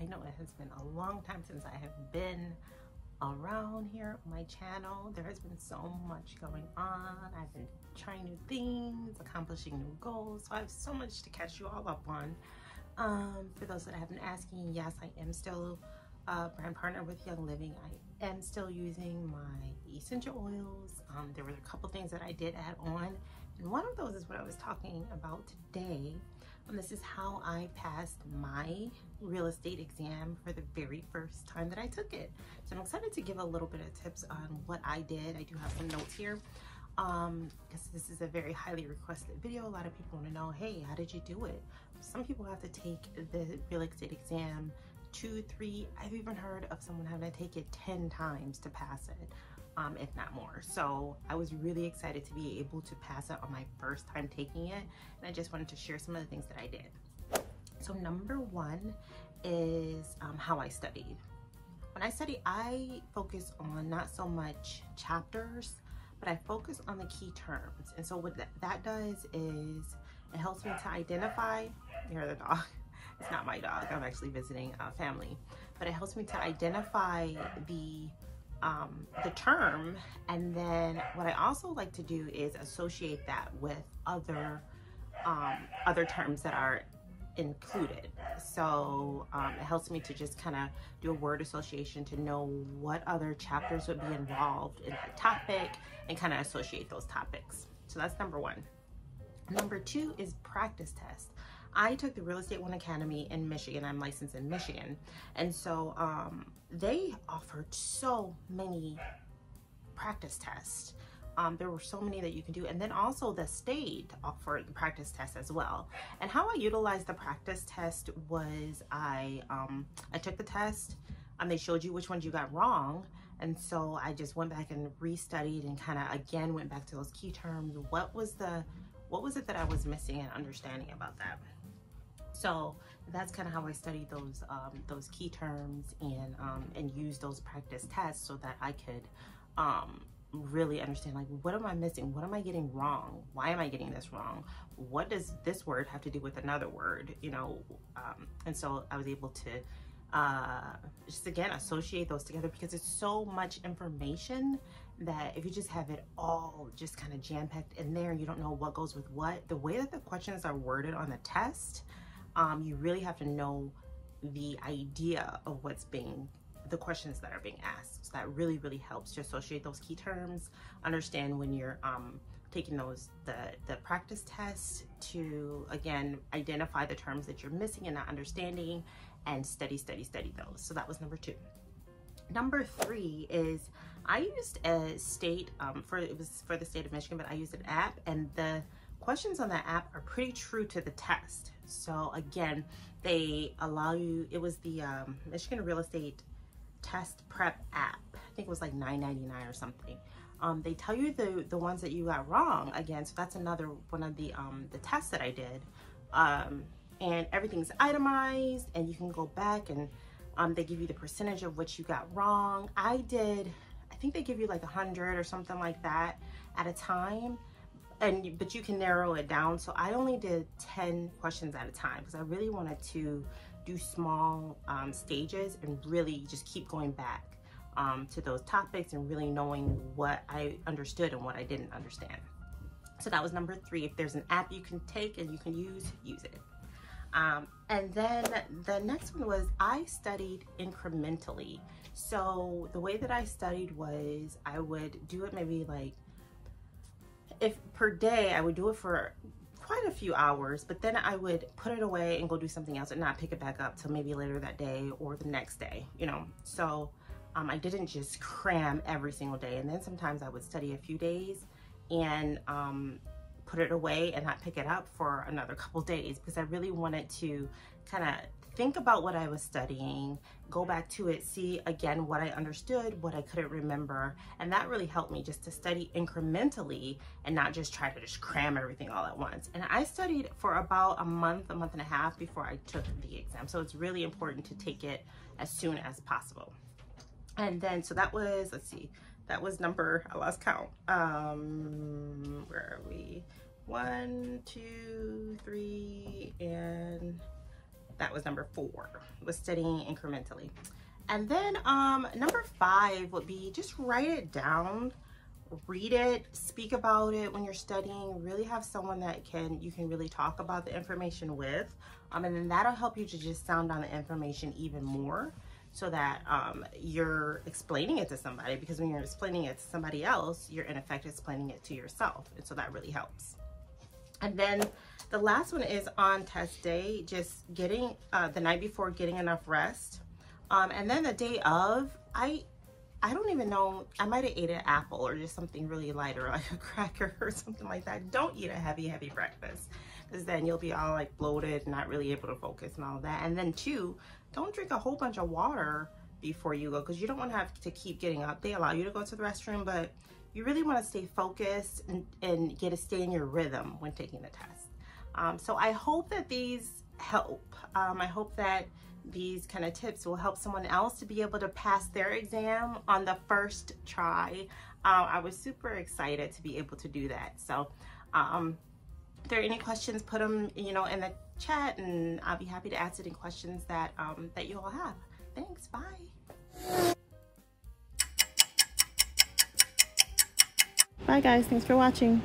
I know it has been a long time since I have been around here on my channel. There has been so much going on. I've been trying new things, accomplishing new goals, so I have so much to catch you all up on. For those that have been asking, yes, I am still brand partner with Young Living. I am still using my essential oils. There were a couple things that I did add on, and one of those is what I was talking about today. This is how I passed my real estate exam for the very first time that I took it. So I'm excited to give a little bit of tips on what I did. I do have some notes here because this is a very highly requested video. A lot of people want to know, hey, how did you do it? Some people have to take the real estate exam 2, 3, I've even heard of someone having to take it 10 times to pass it, if not more. So I was really excited to be able to pass it on my first time taking it, and I just wanted to share some of the things that I did. So number one is how I studied. When I study, I focus on not so much chapters, but I focus on the key terms. And so what that does is it helps me to identify, you hear the dog, it's not my dog, I'm actually visiting family, but it helps me to identify the term. And then what I also like to do is associate that with other terms that are included. So it helps me to just kind of do a word association to know what other chapters would be involved in the topic and kind of associate those topics. So that's number one. Number two is practice test. I took the Real Estate One Academy in Michigan. I'm licensed in Michigan. And so they offered so many practice tests. There were so many that you can do. And then also the state offered the practice test as well. And how I utilized the practice test was I took the test. They showed you which ones you got wrong. And so I just went back and restudied and kind of again went back to those key terms. What was it that I was missing and understanding about that? So that's kind of how I studied those key terms and used those practice tests so that I could really understand, like, what am I missing? What am I getting wrong? Why am I getting this wrong? What does this word have to do with another word? You know, and so I was able to just again associate those together, because it's so much information that if you just have it all just kind of jam-packed in there and you don't know what goes with what, the way that the questions are worded on the test, you really have to know the idea of the questions that are being asked. So that really, really helps to associate those key terms, understand when you're taking the practice test to, again, identify the terms that you're missing and not understanding, and study those. So that was number two. Number three is I used a state, it was for the state of Michigan, but I used an app, and the questions on that app are pretty true to the test. So again, they allow you, it was the Michigan Real Estate Test Prep app. I think it was like $9.99 or something. They tell you the ones that you got wrong again. So that's another one of the tests that I did. And everything's itemized, and you can go back and they give you the percentage of what you got wrong. I think they give you like 100 or something like that at a time, but you can narrow it down. So I only did 10 questions at a time because I really wanted to do small stages and really just keep going back to those topics and really knowing what I understood and what I didn't understand. So that was number three. If there's an app you can take and you can use it. And then the next one was I studied incrementally. So the way that I studied was I would do it maybe like, if per day, I would do it for quite a few hours, but then I would put it away and go do something else and not pick it back up till maybe later that day or the next day, you know. So I didn't just cram every single day. And then sometimes I would study a few days and put it away and not pick it up for another couple days, because I really wanted to kind of think about what I was studying, go back to it, see again what I understood, what I couldn't remember. And that really helped me just to study incrementally and not just try to just cram everything all at once. And I studied for about a month and a half before I took the exam. So it's really important to take it as soon as possible. And then, so that was, let's see, that was number, I lost count. Where are we? 1, 2, 3, and That was number 4, was studying incrementally. And then number 5 would be just write it down, read it, speak about it when you're studying. Really have someone that you can really talk about the information with, and then that'll help you to just sound on the information even more, so that you're explaining it to somebody, because when you're explaining it to somebody else, you're in effect explaining it to yourself, and so that really helps. And then the last one is on test day, just getting the night before, getting enough rest. And then the day of, I don't even know, I might have ate an apple or just something really light, or like a cracker or something like that. Don't eat a heavy breakfast, because then you'll be all like bloated, not really able to focus and all that. And then 2, don't drink a whole bunch of water before you go, because you don't want to have to keep getting up. They allow you to go to the restroom, but you really want to stay focused and stay in your rhythm when taking the test. So I hope that these help. I hope that these kind of tips will help someone else to be able to pass their exam on the first try. I was super excited to be able to do that. So if there are any questions, put them, in the chat, and I'll be happy to answer any questions that that you all have. Thanks. Bye. Bye guys, thanks for watching.